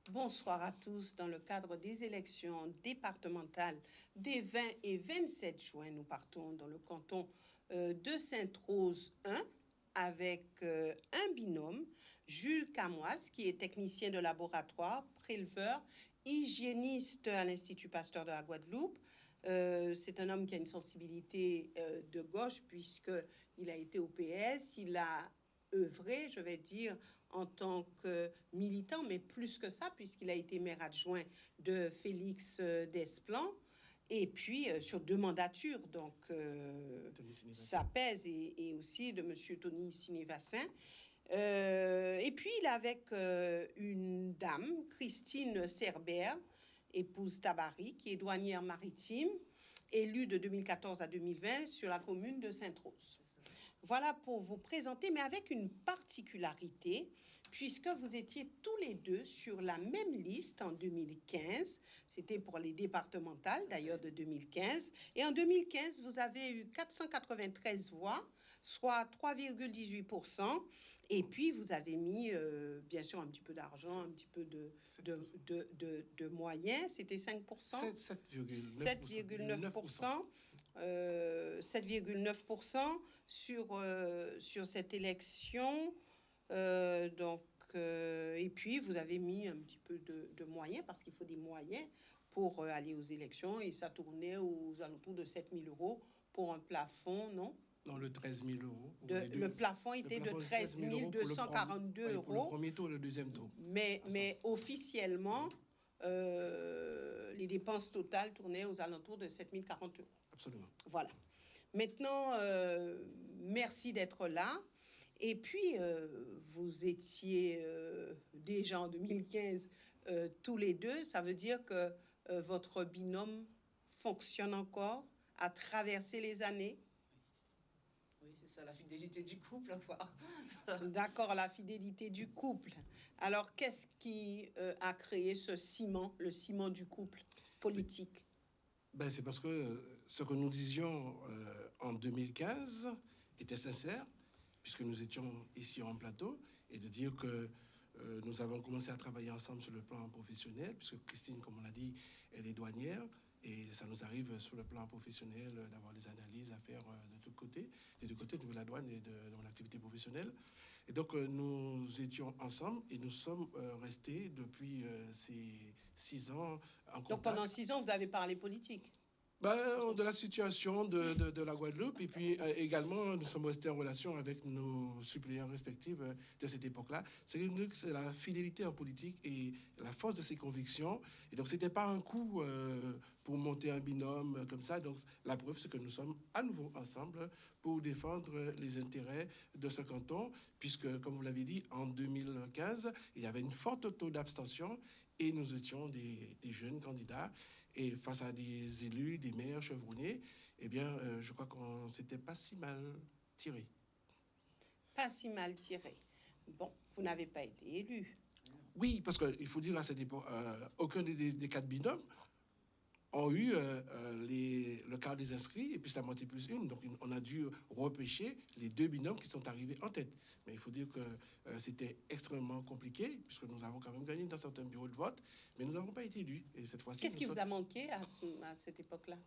Bonsoir à tous. Dans le cadre des élections départementales des 20 et 27 juin, nous partons dans le canton de Sainte-Rose 1 avec un binôme, Jules Camoise, qui est technicien de laboratoire, préleveur, hygiéniste à l'Institut Pasteur de la Guadeloupe. C'est un homme qui a une sensibilité de gauche puisqu'il a été au PS, il a œuvré, je vais dire, en tant que militant, mais plus que ça, puisqu'il a été maire adjoint de Félix Desplan, et puis sur 2 mandatures, donc ça pèse, et aussi de M. Tony Sinévassin. Et puis il est avec une dame, Christine Cerbère, épouse Tabary, qui est douanière maritime, élue de 2014 à 2020 sur la commune de Sainte-Rose. Voilà pour vous présenter, mais avec une particularité, puisque vous étiez tous les deux sur la même liste en 2015. C'était pour les départementales, d'ailleurs, de 2015. Et en 2015, vous avez eu 493 voix, soit 3,18%. Et puis, vous avez mis, bien sûr, un petit peu d'argent, un petit peu de moyens. C'était 5%. 7,9%. 7,9% sur cette élection. Et puis, vous avez mis un petit peu de moyens, parce qu'il faut des moyens pour aller aux élections. Et ça tournait aux alentours de 7 000 € pour un plafond, non? Non, le 13 000 €. Le plafond était de 13 242 € pour le premier tour et le deuxième tour. Mais officiellement, les dépenses totales tournaient aux alentours de 7 040 €. Absolument. Voilà. Maintenant, merci d'être là. Et puis, vous étiez déjà en 2015 tous les deux. Ça veut dire que votre binôme fonctionne encore, a traversé les années. Oui, c'est ça, la fidélité du couple, quoi. D'accord, la fidélité du couple. Alors, qu'est-ce qui a créé ce ciment, le ciment du couple politique? C'est parce que ce que nous disions en 2015 était sincère, puisque nous étions ici en plateau, et de dire que nous avons commencé à travailler ensemble sur le plan professionnel, puisque Christine, comme on l'a dit, elle est douanière, et ça nous arrive sur le plan professionnel d'avoir des analyses à faire de tous côtés, des deux côtés, de la douane et de mon activité professionnelle. Et donc, nous étions ensemble et nous sommes restés depuis ces 6 ans en contact. Donc, pendant 6 ans, vous avez parlé politique? De la situation de la Guadeloupe, et puis également nous sommes restés en relation avec nos suppléants respectifs de cette époque-là. C'est la fidélité en politique et la force de ses convictions, et donc c'était pas un coup pour monter un binôme comme ça. Donc la preuve, c'est que nous sommes à nouveau ensemble pour défendre les intérêts de ce canton, puisque, comme vous l'avez dit, en 2015 il y avait une forte taux d'abstention et nous étions des jeunes candidats, et face à des élus, des maires chevronnés, eh bien, je crois qu'on s'était pas si mal tiré. Pas si mal tiré. Bon, vous n'avez pas été élu. Oui, parce qu'il faut dire à cette époque, aucun des 4 binômes ont eu le quart des inscrits, et puis c'est la moitié plus une. Donc, on a dû repêcher les 2 binômes qui sont arrivés en tête. Mais il faut dire que c'était extrêmement compliqué, puisque nous avons quand même gagné dans certains bureaux de vote, mais nous n'avons pas été élus. Et cette fois-ci, qu'est-ce qui vous a manqué à cette époque-là?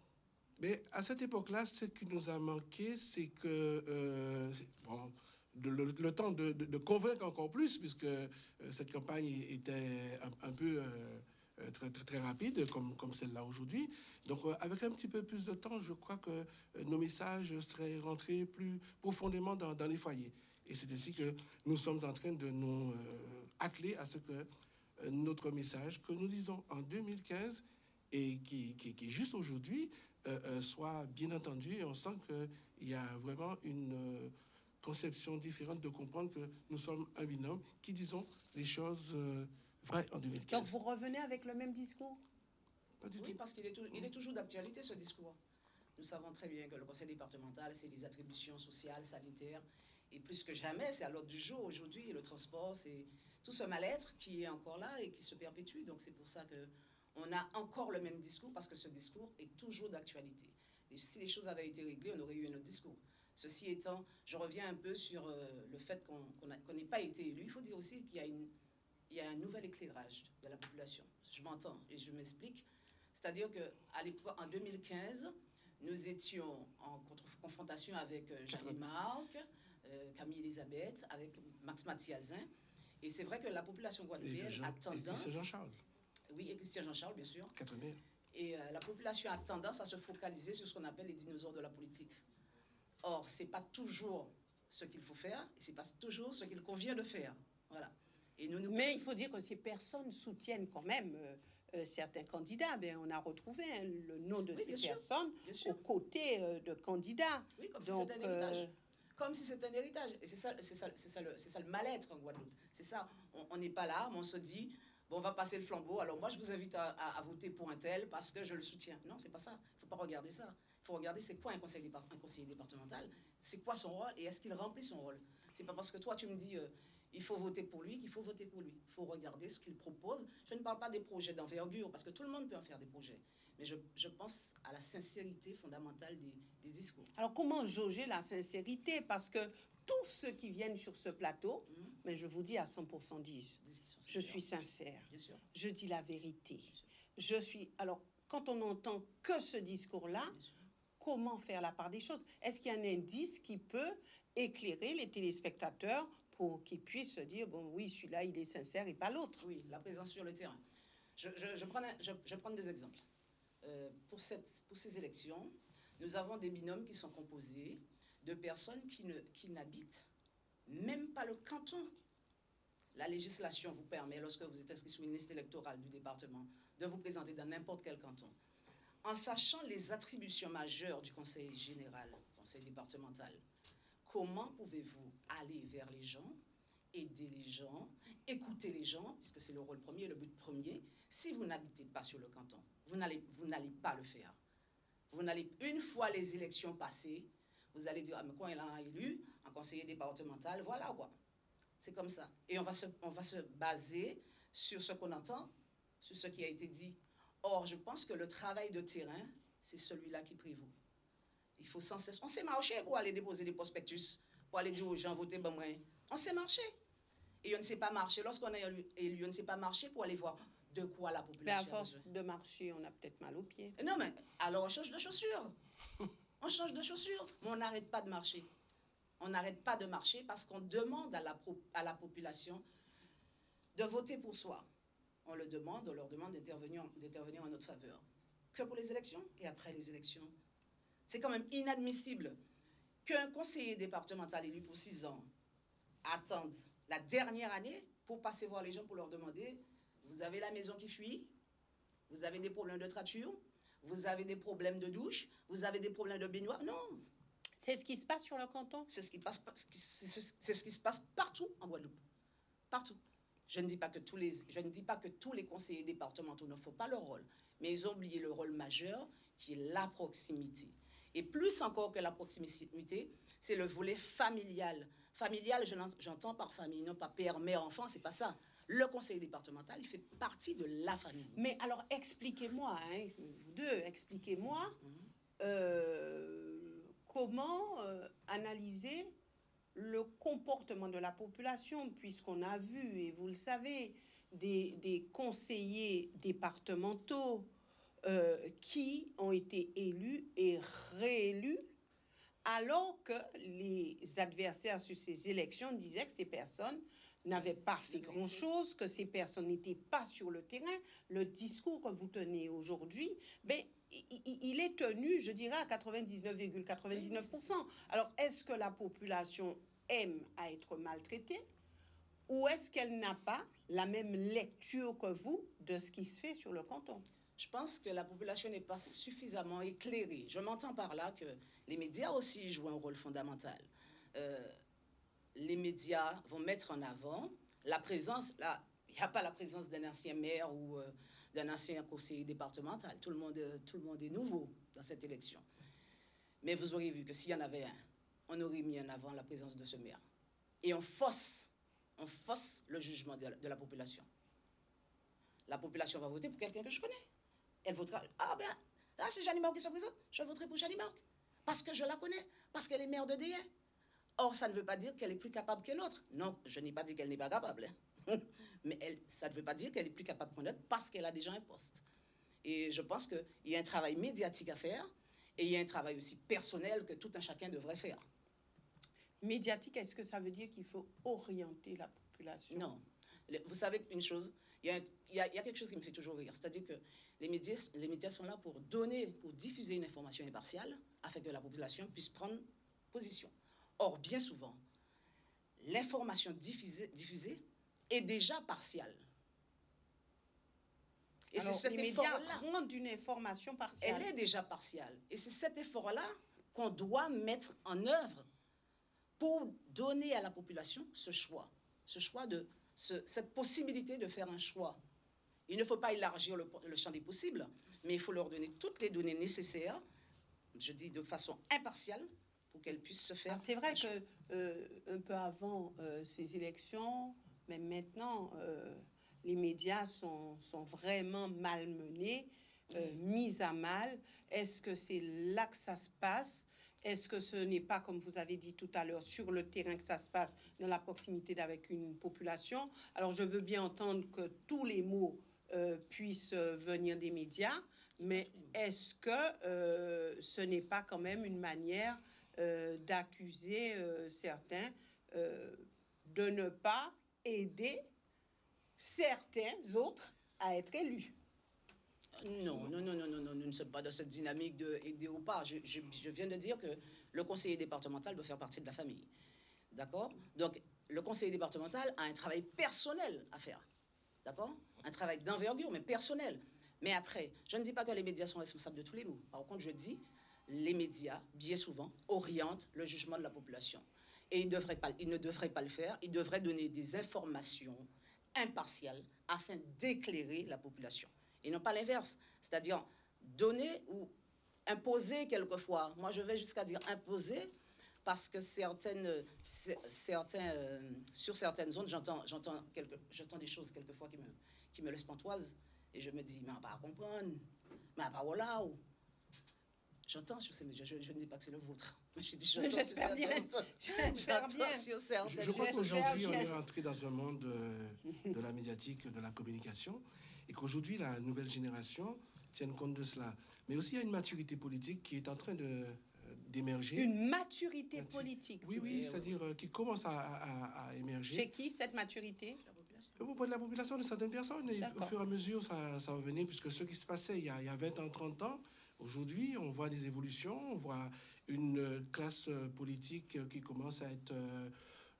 Mais à cette époque-là, ce qui nous a manqué, c'est que... le temps de convaincre encore plus, puisque cette campagne était un peu... très, très, très rapide, comme celle-là aujourd'hui. Donc, avec un petit peu plus de temps, je crois que nos messages seraient rentrés plus profondément dans les foyers. Et c'est ainsi que nous sommes en train de nous atteler à ce que notre message que nous disons en 2015 et qui est juste aujourd'hui soit bien entendu. Et on sent qu'il y a vraiment une conception différente de comprendre que nous sommes un binôme qui disons les choses... vrai, en 2015. Donc vous revenez avec le même discours? Pas du Oui, tout. parce qu'il est toujours d'actualité, ce discours. Nous savons très bien que le conseil départemental, c'est des attributions sociales, sanitaires, et plus que jamais, c'est à l'ordre du jour aujourd'hui. Le transport, c'est tout ce mal-être qui est encore là et qui se perpétue. Donc c'est pour ça qu'on a encore le même discours, parce que ce discours est toujours d'actualité. Et si les choses avaient été réglées, on aurait eu un autre discours. Ceci étant, je reviens un peu sur le fait qu'on n'ait pas été élu. Il faut dire aussi qu'il y a il y a un nouvel éclairage de la population. Je m'entends et je m'explique. C'est-à-dire qu'à l'époque, en 2015, nous étions en confrontation avec Jeanne Marc, Camille Elisabeth, avec Max Mathiazin. Et c'est vrai que la population guadeloupéenne a tendance... Et Christian Jean-Charles. Oui, et Christian Jean-Charles, bien sûr. Quatre maires. Et la population a tendance à se focaliser sur ce qu'on appelle les dinosaures de la politique. Or, ce n'est pas toujours ce qu'il faut faire, et ce n'est pas toujours ce qu'il convient de faire. Voilà. Et Mais il faut dire que ces personnes soutiennent quand même certains candidats. Ben, on a retrouvé le nom de ces personnes aux côtés de candidats. Oui, comme si c'était un héritage. Comme si c'était un héritage. Et c'est ça le mal-être en Guadeloupe. C'est ça, on n'est pas là, mais on se dit, bon, on va passer le flambeau, alors moi je vous invite à voter pour un tel parce que je le soutiens. Non, c'est pas ça. Il ne faut pas regarder ça. Il faut regarder c'est quoi un conseiller départemental, c'est quoi son rôle et est-ce qu'il remplit son rôle. C'est pas parce que toi tu me dis il faut voter pour lui qu'il faut voter pour lui. Il faut regarder ce qu'il propose. Je ne parle pas des projets d'envergure parce que tout le monde peut en faire des projets. Mais je pense à la sincérité fondamentale des discours. Alors comment jauger la sincérité? Parce que tous ceux qui viennent sur ce plateau, mais je vous dis à 100% disent, je suis sincère, je dis la vérité. Je suis... Alors, quand on n'entend que ce discours-là, comment faire la part des choses? Est-ce qu'il y a un indice qui peut éclairer les téléspectateurs pour qu'ils puissent se dire, bon, oui, celui-là, il est sincère et pas l'autre? Oui, la présence sur le terrain. Je prends des exemples. Pour ces élections, nous avons des binômes qui sont composés de personnes qui n'habitent même pas le canton. La législation vous permet, lorsque vous êtes inscrit sur une liste électorale du département, de vous présenter dans n'importe quel canton. En sachant les attributions majeures du conseil général, conseil départemental, comment pouvez-vous aller vers les gens, aider les gens, écouter les gens, puisque c'est le rôle premier, le but premier, si vous n'habitez pas sur le canton? Vous n'allez pas le faire. Une fois les élections passées, vous allez dire, ah, mais quand il a élu un conseiller départemental, voilà quoi. C'est comme ça. Et on va se baser sur ce qu'on entend, sur ce qui a été dit. Or, je pense que le travail de terrain, c'est celui-là qui prévaut. Il faut sans cesse... On sait marcher pour aller déposer des prospectus, pour aller dire aux gens, votez ben moi. On sait marcher. Et on ne sait pas marcher. Lorsqu'on est élu, on ne sait pas marcher pour aller voir de quoi la population mais à force de marcher, on a peut-être mal aux pieds. Non, mais alors on change de chaussures. On change de chaussures, mais on n'arrête pas de marcher. On n'arrête pas de marcher parce qu'on demande à la population de voter pour soi. On leur demande d'intervenir en notre faveur. Que pour les élections et après les élections. C'est quand même inadmissible qu'un conseiller départemental élu pour 6 ans attende la dernière année pour passer voir les gens pour leur demander « Vous avez la maison qui fuit? Vous avez des problèmes de trature? Vous avez des problèmes de douche? Vous avez des problèmes de baignoire ?» Non. C'est ce qui se passe sur le canton? C'est ce qui se passe partout en Guadeloupe. Partout. Je ne dis pas que tous les conseillers départementaux ne font pas leur rôle, mais ils ont oublié le rôle majeur qui est la proximité. Et plus encore que la proximité, c'est le volet familial. Familial, j'entends par famille, non pas père, mère, enfant, c'est pas ça. Le conseiller départemental, il fait partie de la famille. Mais alors, expliquez-moi, hein, vous deux, expliquez-moi comment analyser le comportement de la population, puisqu'on a vu, et vous le savez, des conseillers départementaux qui ont été élus et réélus, alors que les adversaires sur ces élections disaient que ces personnes n'avaient pas fait grand-chose, que ces personnes n'étaient pas sur le terrain. Le discours que vous tenez aujourd'hui, ben, il est tenu, je dirais, à 99,99%. Alors, est-ce que la population aime à être maltraitée ou est-ce qu'elle n'a pas la même lecture que vous de ce qui se fait sur le canton? Je pense que la population n'est pas suffisamment éclairée. Je m'entends par là que les médias aussi jouent un rôle fondamental. Les médias vont mettre en avant la présence, là, il n'y a pas la présence d'un ancien maire ou d'un ancien conseiller départemental. Tout le monde est nouveau dans cette élection. Mais vous auriez vu que s'il y en avait un, on aurait mis en avant la présence de ce maire. Et on fausse le jugement de la population. La population va voter pour quelqu'un que je connais. Elle votera, c'est Jeanne Marc qui se présente, je voterai pour Jeanne Marc. Parce que je la connais, parce qu'elle est maire de Déa. Or, ça ne veut pas dire qu'elle est plus capable que l'autre. Non, je n'ai pas dit qu'elle n'est pas capable. Mais ça ne veut pas dire qu'elle est plus capable qu'on l'autre parce qu'elle a déjà un poste. Et je pense qu'il y a un travail médiatique à faire et il y a un travail aussi personnel que tout un chacun devrait faire. Médiatique, est-ce que ça veut dire qu'il faut orienter la population? Non. Vous savez une chose, il y a quelque chose qui me fait toujours rire, c'est-à-dire que les médias sont là pour diffuser une information impartiale afin que la population puisse prendre position. Or, bien souvent, l'information diffusée est déjà partielle. Et alors, les médias rendent une information partielle. Elle est déjà partielle. Et c'est cet effort-là qu'on doit mettre en œuvre pour donner à la population ce choix cette possibilité de faire un choix. Il ne faut pas élargir le champ des possibles, mais il faut leur donner toutes les données nécessaires, je dis de façon impartiale, pour qu'elles puissent se faire. C'est vrai que un peu avant ces élections, mais maintenant, les médias sont vraiment malmenés, mis à mal. Est-ce que c'est là que ça se passe? Est-ce que ce n'est pas, comme vous avez dit tout à l'heure, sur le terrain que ça se passe, dans la proximité d'avec une population? Alors, je veux bien entendre que tous les mots puissent venir des médias, mais est-ce que ce n'est pas quand même une manière d'accuser certains de ne pas aider certains autres à être élus? Non, nous ne sommes pas dans cette dynamique de aider ou pas. Je viens de dire que le conseiller départemental doit faire partie de la famille. D'accord? Donc, le conseiller départemental a un travail personnel à faire. D'accord? Un travail d'envergure, mais personnel. Mais après, je ne dis pas que les médias sont responsables de tous les maux. Par contre, je dis, les médias, bien souvent, orientent le jugement de la population. Et ils ne devraient pas le faire. Ils devraient donner des informations impartiales afin d'éclairer la population. Et non pas l'inverse, c'est-à-dire donner ou imposer quelquefois. Moi, je vais jusqu'à dire imposer, parce que sur certaines zones, j'entends des choses quelquefois qui me laissent pantoise, et je me dis, mais on va pas comprendre, mais on va pas voilà. J'entends sur ces médias, je ne dis pas que c'est le vôtre, mais je dis, j'espère bien. Je crois qu'aujourd'hui, on est rentré dans un monde de la médiatique, de la communication, et qu'aujourd'hui, la nouvelle génération tienne compte de cela. Mais aussi, il y a une maturité politique qui est en train d'émerger. Une maturité politique? Oui, c'est-à-dire qui commence à émerger. Chez qui, cette maturité? Auprès de la population, de certaines personnes. Et au fur et à mesure, ça va venir, puisque ce qui se passait il y a 20 ans, 30 ans, aujourd'hui, on voit des évolutions, on voit une classe politique qui commence à être...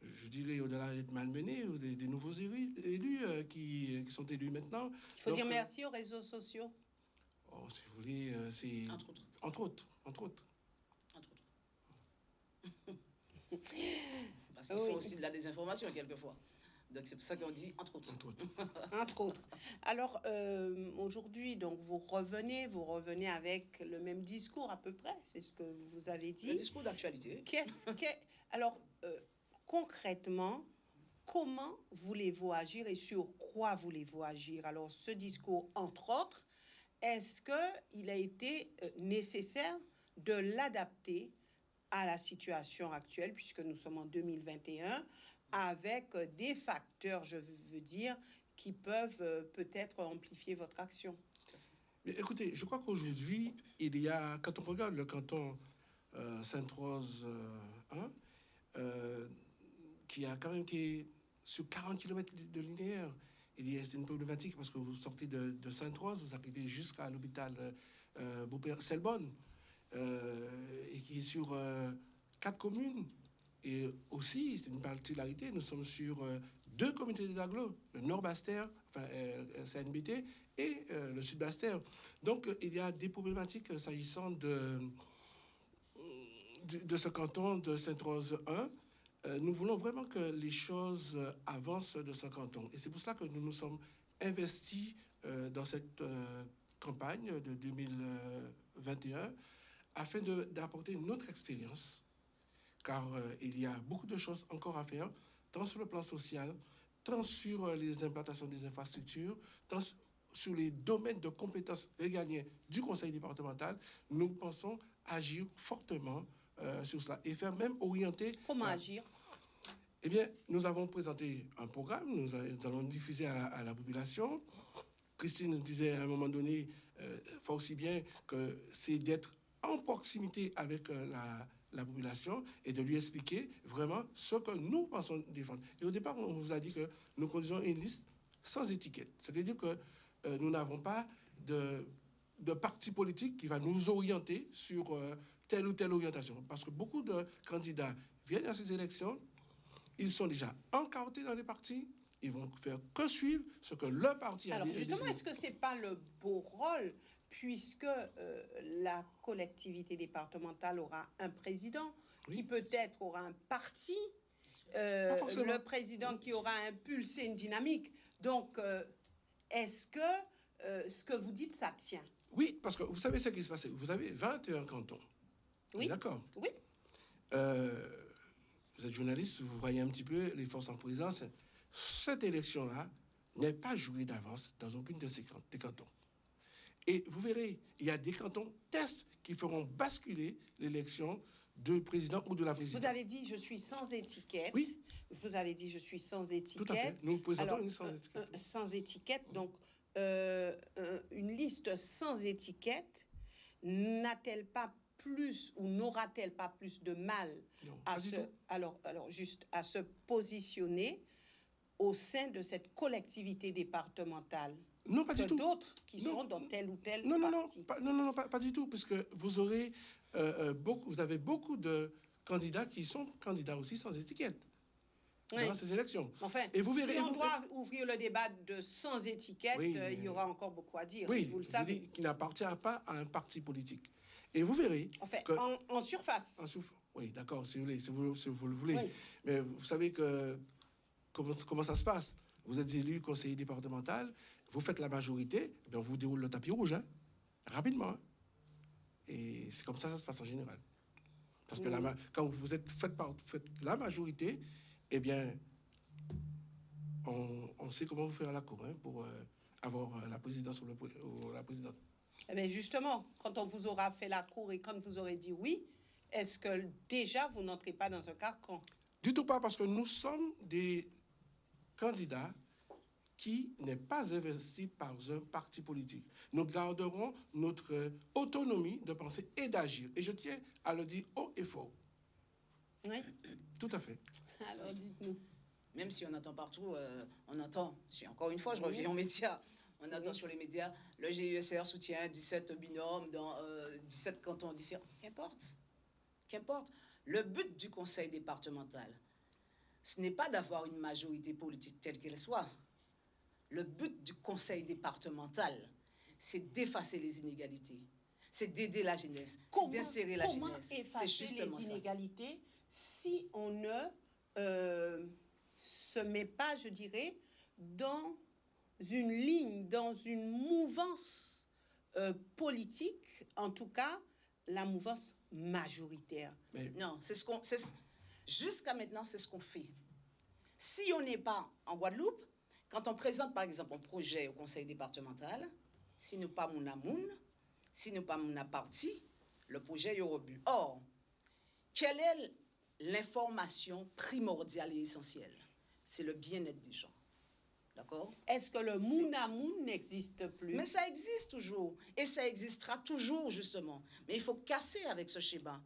je dirais, au-delà d'être malmenés, ou des nouveaux élus qui sont élus maintenant. Il faut dire merci aux réseaux sociaux. Oh, si vous voulez, c'est... Entre autres. Parce qu'il faut aussi de la désinformation, quelquefois. Donc, c'est pour ça qu'on dit entre autres. Entre autres. Alors, aujourd'hui, donc, vous revenez avec le même discours à peu près, c'est ce que vous avez dit. Le discours d'actualité. Alors, concrètement, comment voulez-vous agir et sur quoi voulez-vous agir? Alors, ce discours, entre autres, est-ce qu'il a été nécessaire de l'adapter à la situation actuelle, puisque nous sommes en 2021, avec des facteurs, je veux dire, qui peuvent peut-être amplifier votre action? Mais écoutez, je crois qu'aujourd'hui, il y a, quand on regarde le canton Sainte-Rose 1, qui est sur 40 km de linéaire, c'est une problématique parce que vous sortez de Sainte-Rose, vous arrivez jusqu'à l'hôpital Beaupère-Selbonne, et qui est sur 4 communes. Et aussi, c'est une particularité, nous sommes sur 2 communautés d'agglo, le Nord-Bastère, enfin CNBT, et le Sud-Bastère. Donc, il y a des problématiques s'agissant de ce canton de Sainte-Rose 1. Nous voulons vraiment que les choses avancent de ce canton. Et c'est pour cela que nous nous sommes investis dans cette campagne de 2021 afin d'apporter une autre expérience, car il y a beaucoup de choses encore à faire, tant sur le plan social, tant sur les implantations des infrastructures, tant sur les domaines de compétences régaliens du conseil départemental. Nous pensons agir fortement sur cela et faire même orienter... Comment agir? Eh bien, nous avons présenté un programme, nous allons diffuser à la population. Christine disait à un moment donné, fort aussi bien, que c'est d'être en proximité avec la population et de lui expliquer vraiment ce que nous pensons défendre. Et au départ, on vous a dit que nous conduisons une liste sans étiquette. Ça veut dire que nous n'avons pas de parti politique qui va nous orienter sur telle ou telle orientation. Parce que beaucoup de candidats viennent à ces élections, ils sont déjà encartés dans les partis, ils vont faire que suivre ce que leur parti a Alors, décidé. justement, est-ce que ce n'est pas le beau rôle, puisque la collectivité départementale aura un président, Oui. qui peut-être aura un parti, Pas forcément. le président qui aura impulsé une dynamique. Donc, est-ce que ce que vous dites, ça tient? Oui, parce que vous savez ce qui se passe. Vous avez 21 cantons. Oui. D'accord. Oui. Vous êtes journaliste, vous voyez un petit peu les forces en présence. Cette élection-là n'est pas jouée d'avance dans aucune de ces cantons. Et vous verrez, il y a des cantons tests qui feront basculer l'élection du président ou de la présidente. Vous avez dit je suis sans étiquette. Oui. Vous avez dit je suis sans étiquette. Tout à fait. Nous présentons Alors, une sans étiquette. Sans étiquette. Donc, une liste sans étiquette n'a-t-elle pas plus ou n'aura-t-elle pas plus de mal Non, à pas du se, tout. alors juste à se positionner au sein de cette collectivité départementale Non, pas que du tout. d'autres qui Non. sont dans tel ou tel Non, parti? pas du tout, puisque vous aurez vous avez beaucoup de candidats qui sont candidats aussi sans étiquette Oui. dans ces élections. Enfin, Et vous verrez, si on vous- doit ouvrir le débat de sans étiquette, Oui, il y aura encore beaucoup à dire. Oui, vous le je savez. dis qu'il n'appartient pas à un parti politique. Et vous verrez Enfin, que... en surface. Oui, d'accord, si vous le voulez. Oui. Mais vous savez que comment ça se passe? Vous êtes élu conseiller départemental, vous faites la majorité, eh bien, on vous déroule le tapis rouge, hein, rapidement. Hein. Et c'est comme ça se passe en général. Parce que quand vous faites la majorité, eh bien, on sait comment vous faire la cour hein, pour avoir la présidence ou la présidente. Eh bien, justement, quand on vous aura fait la cour et quand vous aurez dit oui, est-ce que déjà vous n'entrez pas dans un carcan? Du tout pas, parce que nous sommes des candidats qui n'est pas investi par un parti politique. Nous garderons notre autonomie de penser et d'agir. Et je tiens à le dire haut et fort. Oui. Tout à fait. Alors, dites-nous. Même si on entend partout, on entend, encore une fois, je reviens aux médias, on entend sur les médias, le GUSR soutient 17 binômes dans 17 cantons différents. Qu'importe. Le but du conseil départemental, ce n'est pas d'avoir une majorité politique telle qu'elle soit. Le but du conseil départemental, c'est d'effacer les inégalités, c'est d'aider la jeunesse, c'est d'insérer la jeunesse. C'est effacer justement les ça. inégalités si on ne se met pas, je dirais, dans une ligne, dans une mouvance politique, en tout cas la mouvance majoritaire? Mais Non, jusqu'à maintenant, c'est ce qu'on fait. Si on n'est pas en Guadeloupe, quand on présente par exemple un projet au conseil départemental, si nous pas mon amoun, si nous pas mon parti, le projet est au but. Or, quelle est l'information primordiale et essentielle? C'est le bien-être des gens. D'accord? Est-ce que le Moun n'existe plus? Mais ça existe toujours. Et ça existera toujours, justement. Mais il faut casser avec ce schéma.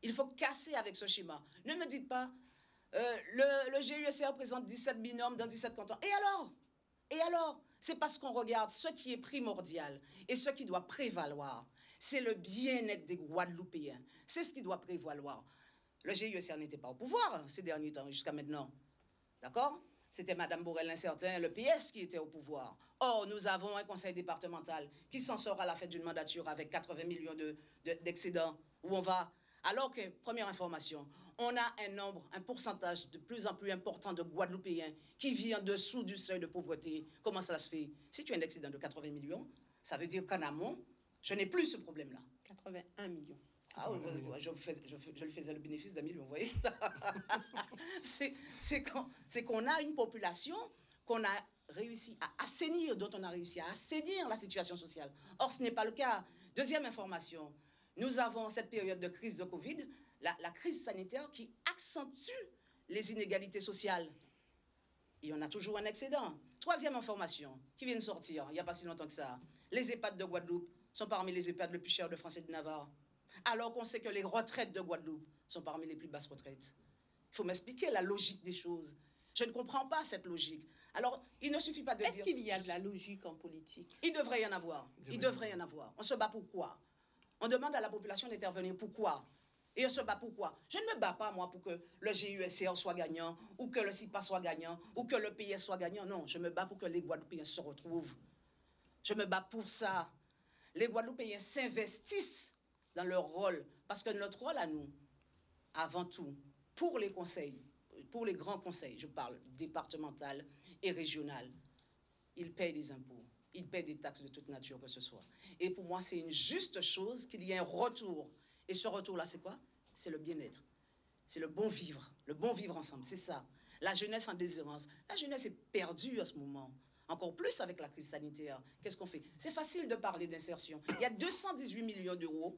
Il faut casser avec ce schéma. Ne me dites pas, le GUSR présente 17 binômes dans 17 cantons. Et alors? C'est parce qu'on regarde ce qui est primordial et ce qui doit prévaloir. C'est le bien-être des Guadeloupéens. C'est ce qui doit prévaloir. Le GUSR n'était pas au pouvoir ces derniers temps, jusqu'à maintenant. D'accord? C'était Mme Borel-Incertain, le PS, qui était au pouvoir. Or, nous avons un conseil départemental qui s'en sort à la fête d'une mandature avec 80 millions d'excédents. Où on va? Alors que, première information, on a un pourcentage de plus en plus important de Guadeloupéens qui vivent en dessous du seuil de pauvreté. Comment ça se fait? Si tu as un excédent de 80 millions, ça veut dire qu'en amont, je n'ai plus ce problème-là. 81 millions. Ah, je lui faisais le bénéfice d'un million, vous voyez. C'est qu'on a une population qu'on a réussi à assainir, dont on a réussi à assainir la situation sociale. Or, ce n'est pas le cas. Deuxième information, nous avons cette période de crise de Covid, la crise sanitaire qui accentue les inégalités sociales. Et on a toujours un excédent. Troisième information qui vient de sortir, il n'y a pas si longtemps que ça. Les EHPAD de Guadeloupe sont parmi les EHPAD les plus chers de France et de Navarre. Alors qu'on sait que les retraites de Guadeloupe sont parmi les plus basses retraites. Il faut m'expliquer la logique des choses. Je ne comprends pas cette logique. Alors, il ne suffit pas de dire... Est-ce qu'il y a de la logique en politique? Il devrait y en avoir. Il devrait y en avoir. On se bat pourquoi? On demande à la population d'intervenir pourquoi? Et on se bat pourquoi? Je ne me bats pas, moi, pour que le GUSCR soit gagnant, ou que le CIPA soit gagnant, ou que le PS soit gagnant. Non, je me bats pour que les Guadeloupéens se retrouvent. Je me bats pour ça. Les Guadeloupéens s'investissent dans leur rôle. Parce que notre rôle à nous, avant tout, pour les conseils, pour les grands conseils, je parle départemental et régional, ils payent des impôts, ils payent des taxes de toute nature que ce soit. Et pour moi, c'est une juste chose qu'il y ait un retour. Et ce retour-là, c'est quoi? C'est le bien-être. C'est le bon vivre ensemble, c'est ça. La jeunesse en déshérence. La jeunesse est perdue à ce moment. Encore plus avec la crise sanitaire. Qu'est-ce qu'on fait? C'est facile de parler d'insertion. Il y a 218 millions d'euros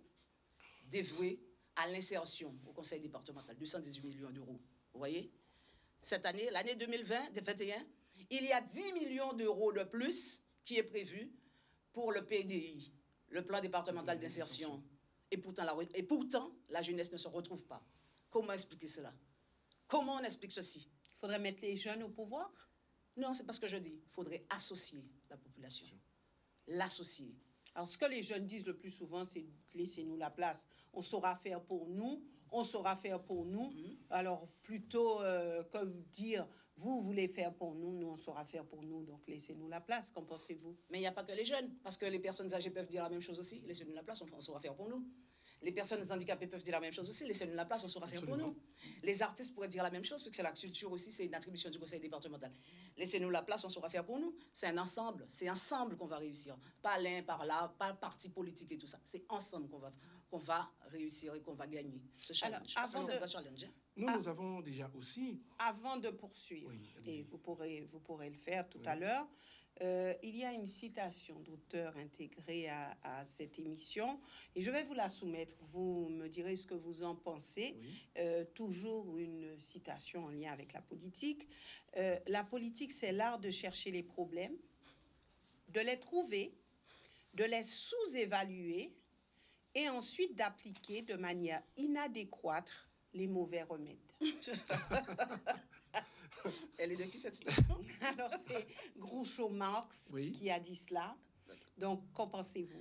dévoués à l'insertion au conseil départemental. 218 millions d'euros. Vous voyez? Cette année, l'année 2021, il y a 10 millions d'euros de plus qui est prévu pour le PDI, le plan départemental d'insertion. Et pourtant, la jeunesse ne se retrouve pas. Comment expliquer cela? Comment on explique ceci? Il faudrait mettre les jeunes au pouvoir? Non, c'est pas ce que je dis. Il faudrait associer la population. L'associer. Alors, ce que les jeunes disent le plus souvent, c'est « laissez-nous la place. On saura faire pour nous. On saura faire pour nous. Alors, plutôt que dire « vous voulez faire pour nous, nous, on saura faire pour nous. Donc, laissez-nous la place. » Qu'en pensez-vous? Mais il n'y a pas que les jeunes. Parce que les personnes âgées peuvent dire la même chose aussi. Laissez-nous la place, on saura faire pour nous. Les personnes handicapées peuvent dire la même chose aussi. Laissez-nous la place, on saura faire pour nous. Les artistes pourraient dire la même chose, puisque la culture aussi, c'est une attribution du conseil départemental. Laissez-nous la place, on saura faire pour nous. C'est un ensemble. C'est ensemble qu'on va réussir. Pas l'un, par là, pas le parti politique et tout ça. C'est ensemble qu'on va réussir et qu'on va gagner ce challenge. Alors, c'est un vrai challenge. Nous avons déjà aussi... Avant de poursuivre, oui, et vous pourrez le faire tout à l'heure, il y a une citation d'auteur intégrée à cette émission et je vais vous la soumettre. Vous me direz ce que vous en pensez. Oui. Toujours une citation en lien avec la politique. La politique, c'est l'art de chercher les problèmes, de les trouver, de les sous-évaluer et ensuite d'appliquer de manière inadéquate les mauvais remèdes. Elle est de qui cette citation? Alors, c'est Groucho Marx qui a dit cela. Donc, qu'en pensez-vous?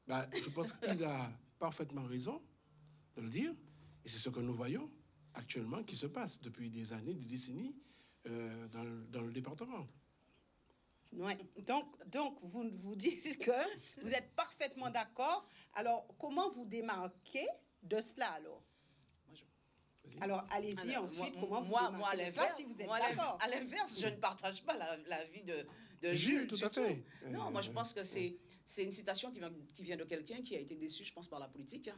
Je pense qu'il a parfaitement raison de le dire. Et c'est ce que nous voyons actuellement qui se passe depuis des années, des décennies dans le département. Ouais. Donc, vous dites que vous êtes parfaitement d'accord. Alors, comment vous démarquez de cela, alors? Alors, allez-y ensuite. Moi, à l'inverse, si vous êtes d'accord. à l'inverse, je ne partage pas la vie de Jules. Tout à fait. Non, moi, je pense que c'est une citation qui vient de quelqu'un qui a été déçu, je pense, par la politique.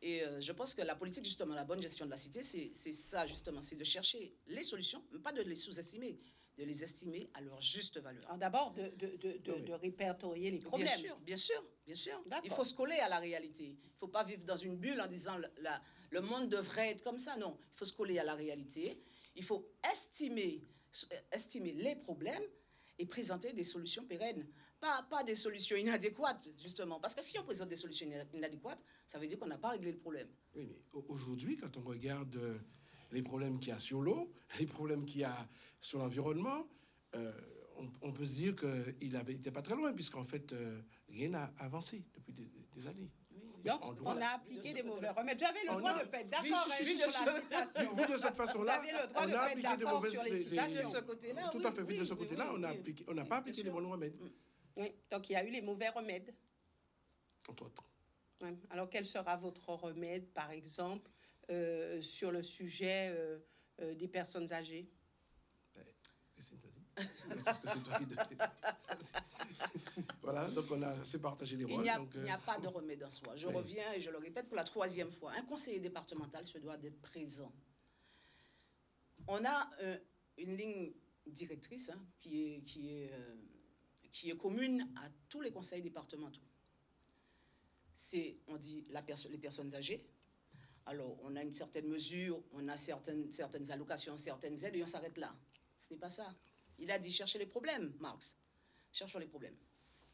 Et je pense que la politique, justement, la bonne gestion de la cité, c'est ça, justement, c'est de chercher les solutions, mais pas de les sous-estimer, de les estimer à leur juste valeur. Alors, d'abord, de répertorier les problèmes. Bien sûr. Il faut se coller à la réalité. Il ne faut pas vivre dans une bulle en disant le monde devrait être comme ça. Non, il faut se coller à la réalité. Il faut estimer les problèmes et présenter des solutions pérennes. Pas des solutions inadéquates, justement. Parce que si on présente des solutions inadéquates, ça veut dire qu'on n'a pas réglé le problème. Oui, mais aujourd'hui, quand on regarde les problèmes qu'il y a sur l'eau, les problèmes qu'il y a sur l'environnement, on peut se dire qu'il n'était pas très loin, puisqu'en fait, rien n'a avancé depuis des années. Donc, on a appliqué des mauvais remèdes. J'avais le droit de ne pas être d'accord sur la citation. Vu de cette façon-là, on a appliqué des mauvaises remèdes. De ce côté-là, tout à fait, vu de ce côté-là, on n'a pas appliqué les bons remèdes. Oui, donc il y a eu les mauvais remèdes. Entre autres. Oui. Alors, quel sera votre remède, par exemple, sur le sujet des personnes âgées? Christine, vas-y. C'est ce que c'est toi qui Voilà, donc c'est partagé les rôles. Il n'y a pas de remède en soi. Je reviens et je le répète pour la 3e fois. Un conseiller départemental se doit d'être présent. On a une ligne directrice qui est commune à tous les conseils départementaux. On dit les personnes âgées, Alors, on a une certaine mesure, on a certaines allocations, certaines aides, et on s'arrête là. Ce n'est pas ça. Il a dit chercher les problèmes, Marx. Cherchons les problèmes.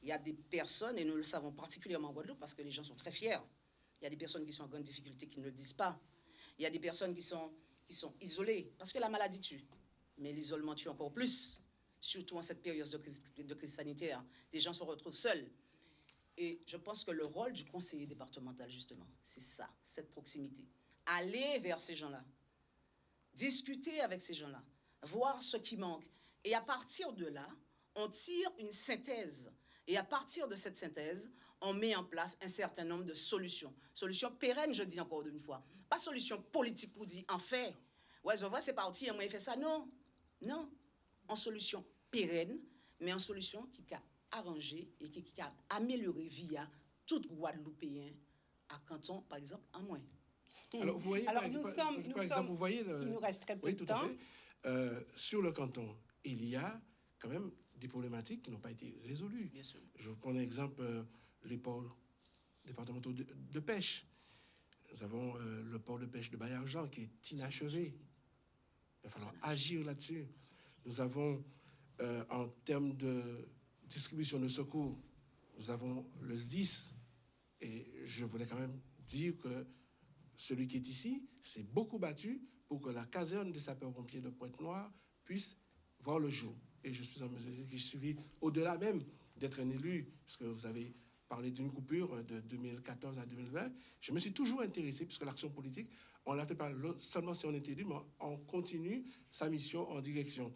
Il y a des personnes, et nous le savons particulièrement en Guadeloupe, parce que les gens sont très fiers. Il y a des personnes qui sont en grande difficulté, qui ne le disent pas. Il y a des personnes qui sont isolées, parce que la maladie tue. Mais l'isolement tue encore plus, surtout en cette période de crise sanitaire. Des gens se retrouvent seuls. Et je pense que le rôle du conseiller départemental, justement, c'est ça, cette proximité. Aller vers ces gens-là, discuter avec ces gens-là, voir ce qui manque. Et à partir de là, on tire une synthèse. Et à partir de cette synthèse, on met en place un certain nombre de solutions. Solutions pérennes, je dis encore une fois. Pas solutions politiques pour dire, en fait, ouais, je vois, c'est parti, moi, il fait ça. Non, non. En solution pérenne, mais en solution qui a arrangé et qui a amélioré via tout Guadeloupéen à Canton, par exemple, en moins. Alors, vous voyez, Alors, par exemple, vous voyez il nous reste très peu oui, de tout à temps. fait. Sur le canton, il y a quand même des problématiques qui n'ont pas été résolues. Bien sûr. Je prends l'exemple les ports départementaux de pêche. Nous avons le port de pêche de Baillargeon qui est inachevé. Il va falloir agir là-dessus. Nous avons, en termes de distribution de secours, nous avons le SDIS. Et je voulais quand même dire que celui qui est ici s'est beaucoup battu pour que la caserne des sapeurs-pompiers de Pointe-Noire puisse voir le jour. Et je suis en mesure de suivi au-delà même d'être un élu, puisque vous avez parlé d'une coupure de 2014 à 2020. Je me suis toujours intéressé, puisque l'action politique, on ne la fait pas seulement si on est élu, mais on continue sa mission en direction.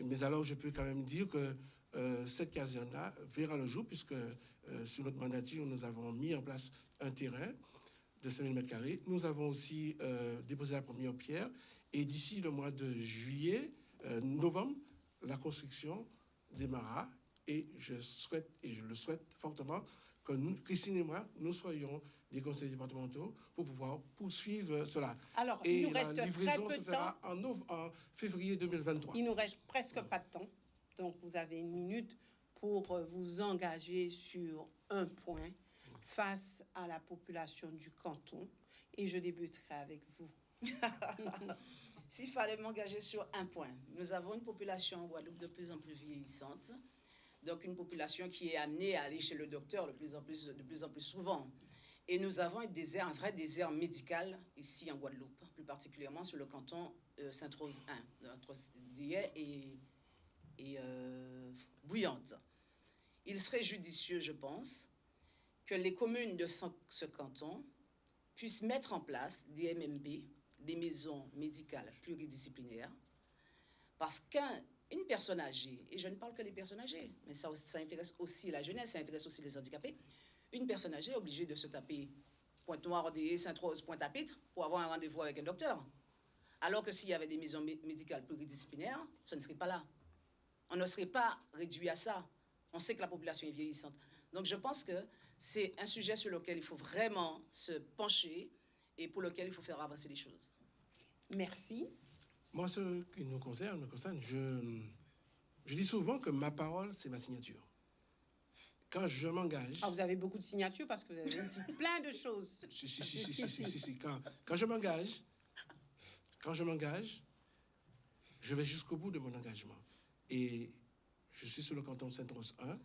Mais alors, je peux quand même dire que cette caserne-là verra le jour, puisque sur notre mandature, nous avons mis en place un terrain de 5000 m². Nous avons aussi déposé la première pierre. Et d'ici le mois de juillet, novembre, la construction démarrera. Et je souhaite, et je le souhaite fortement, que nous, Christine et moi, nous soyons des conseillers départementaux pour pouvoir poursuivre cela. Alors, et il nous reste la très livraison peu se de fera temps. en février 2023. Il nous reste presque pas de temps. Donc, vous avez une minute pour vous engager sur un point face à la population du canton. Et je débuterai avec vous. S'il fallait m'engager sur un point, nous avons une population en Guadeloupe de plus en plus vieillissante, donc une population qui est amenée à aller chez le docteur de plus en plus souvent. Et nous avons un vrai désert médical ici en Guadeloupe, plus particulièrement sur le canton Sainte-Rose 1, entre Dieppe et Bouillante. Il serait judicieux, je pense, que les communes de ce canton puissent mettre en place des MMP, des maisons médicales pluridisciplinaires, parce qu'une personne âgée, et je ne parle que des personnes âgées, mais ça intéresse aussi la jeunesse, ça intéresse aussi les handicapés, une personne âgée est obligée de se taper Pointe-Noire, Sainte-Rose, Pointe-à-Pitre pour avoir un rendez-vous avec un docteur. Alors que s'il y avait des maisons médicales pluridisciplinaires, ce ne serait pas là. On ne serait pas réduit à ça. On sait que la population est vieillissante. Donc je pense que c'est un sujet sur lequel il faut vraiment se pencher et pour lequel il faut faire avancer les choses. Merci. Moi, ce qui nous concerne, je dis souvent que ma parole, c'est ma signature. Quand je m'engage... Ah, vous avez beaucoup de signatures parce que vous avez dit plein de choses. Si. Quand je m'engage, je vais jusqu'au bout de mon engagement. Et je suis sur le canton de Sainte-Rose 1.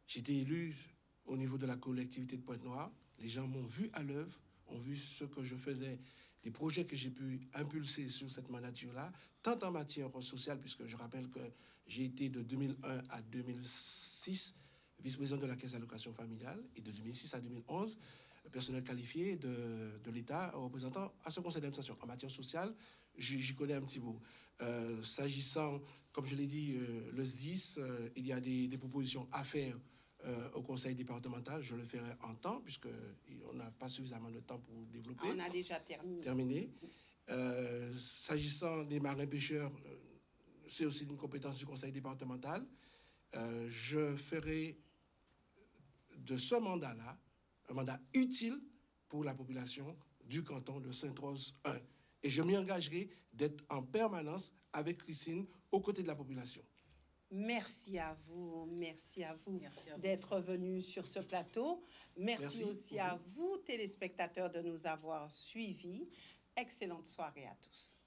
J'ai été élu au niveau de la collectivité de Pointe-Noire. Les gens m'ont vu à l'œuvre, ont vu ce que je faisais, les projets que j'ai pu impulser sur cette mandature-là, tant en matière sociale, puisque je rappelle que j'ai été de 2001 à 2006 vice-président de la Caisse d'allocation familiale et de 2006 à 2011 personnel qualifié de l'État représentant à ce conseil d'administration. En matière sociale, j'y connais un petit bout. S'agissant, comme je l'ai dit, le SDIS, il y a des propositions à faire au conseil départemental. Je le ferai en temps, puisqu'on n'a pas suffisamment de temps pour développer. On a déjà terminé. S'agissant des marins-pêcheurs, c'est aussi une compétence du conseil départemental. Je ferai de ce mandat-là un mandat utile pour la population du canton de Sainte-Rose 1. Et je m'y engagerai d'être en permanence avec Christine aux côtés de la population. Merci à vous, Merci à vous. d'être venus sur ce plateau. Merci aussi à vous, téléspectateurs, de nous avoir suivis. Excellente soirée à tous.